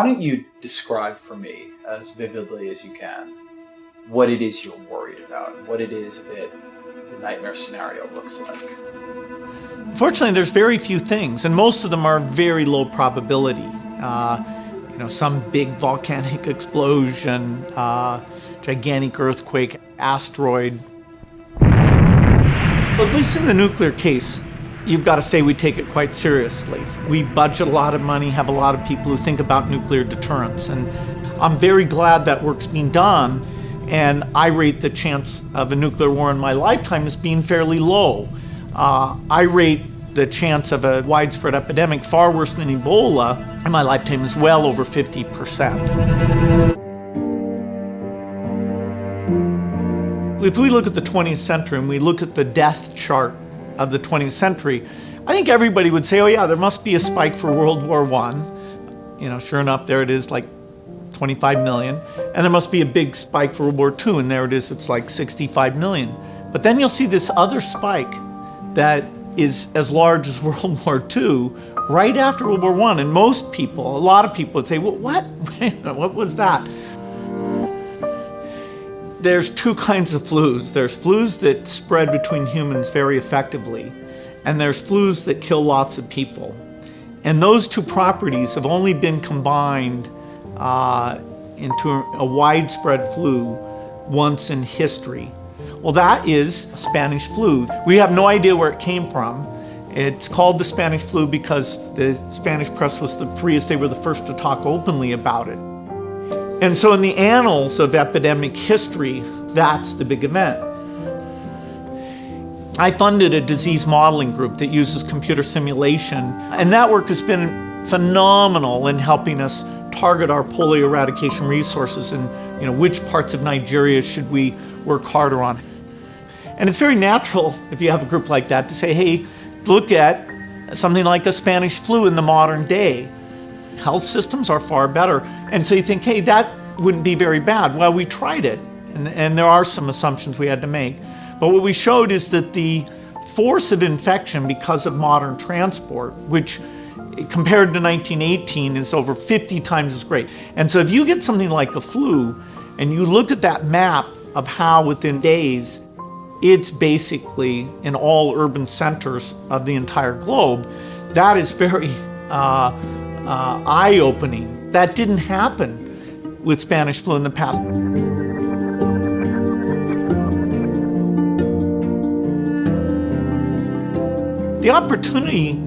Why don't you describe for me, as vividly as you can, what it is you're worried about, what it is that the nightmare scenario looks like? Fortunately, there's very few things, and most of them are very low probability. Some big volcanic explosion, gigantic earthquake, asteroid. But at least in the nuclear case, you've got to say we take it quite seriously. We budget a lot of money, have a lot of people who think about nuclear deterrence, and I'm very glad that work's being done, and I rate the chance of a nuclear war in my lifetime as being fairly low. I rate the chance of a widespread epidemic far worse than Ebola in my lifetime is well over 50%. If we look at the 20th century and we look at the death chart of the 20th century, I think everybody would say, oh yeah, there must be a spike for World War I. Sure enough, there it is, like 25 million. And there must be a big spike for World War II, and there it is, it's like 65 million. But then you'll see this other spike that is as large as World War II right after World War I. And most people, a lot of people would say, well, what? What was that? There's two kinds of flus. There's flus that spread between humans very effectively, and there's flus that kill lots of people. And those two properties have only been combined into a widespread flu once in history. Well, that is Spanish flu. We have no idea where it came from. It's called the Spanish flu because the Spanish press was the freest. They were the first to talk openly about it. And so in the annals of epidemic history, that's the big event. I funded a disease modeling group that uses computer simulation, and that work has been phenomenal in helping us target our polio eradication resources and which parts of Nigeria should we work harder on. And it's very natural, if you have a group like that, to say, hey, look at something like the Spanish flu in the modern day. Health systems are far better. And so you think, hey, that wouldn't be very bad. Well, we tried it, and there are some assumptions we had to make. But what we showed is that the force of infection because of modern transport, which compared to 1918 is over 50 times as great. And so if you get something like a flu, and you look at that map of how within days, it's basically in all urban centers of the entire globe, that is very eye-opening. That didn't happen with Spanish flu in the past. The opportunity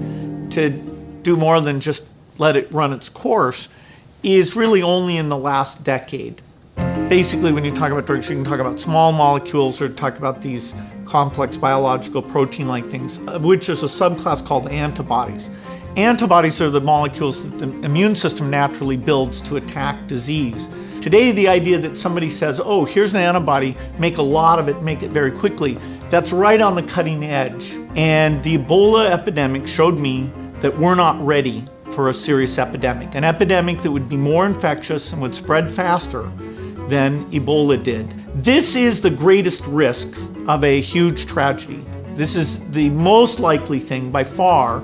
to do more than just let it run its course is really only in the last decade. Basically, when you talk about drugs, you can talk about small molecules or talk about these complex biological protein-like things, of which there's a subclass called antibodies. Antibodies are the molecules that the immune system naturally builds to attack disease. Today, the idea that somebody says, oh, here's an antibody, make a lot of it, make it very quickly, that's right on the cutting edge. And the Ebola epidemic showed me that we're not ready for a serious epidemic, an epidemic that would be more infectious and would spread faster than Ebola did. This is the greatest risk of a huge tragedy. This is the most likely thing by far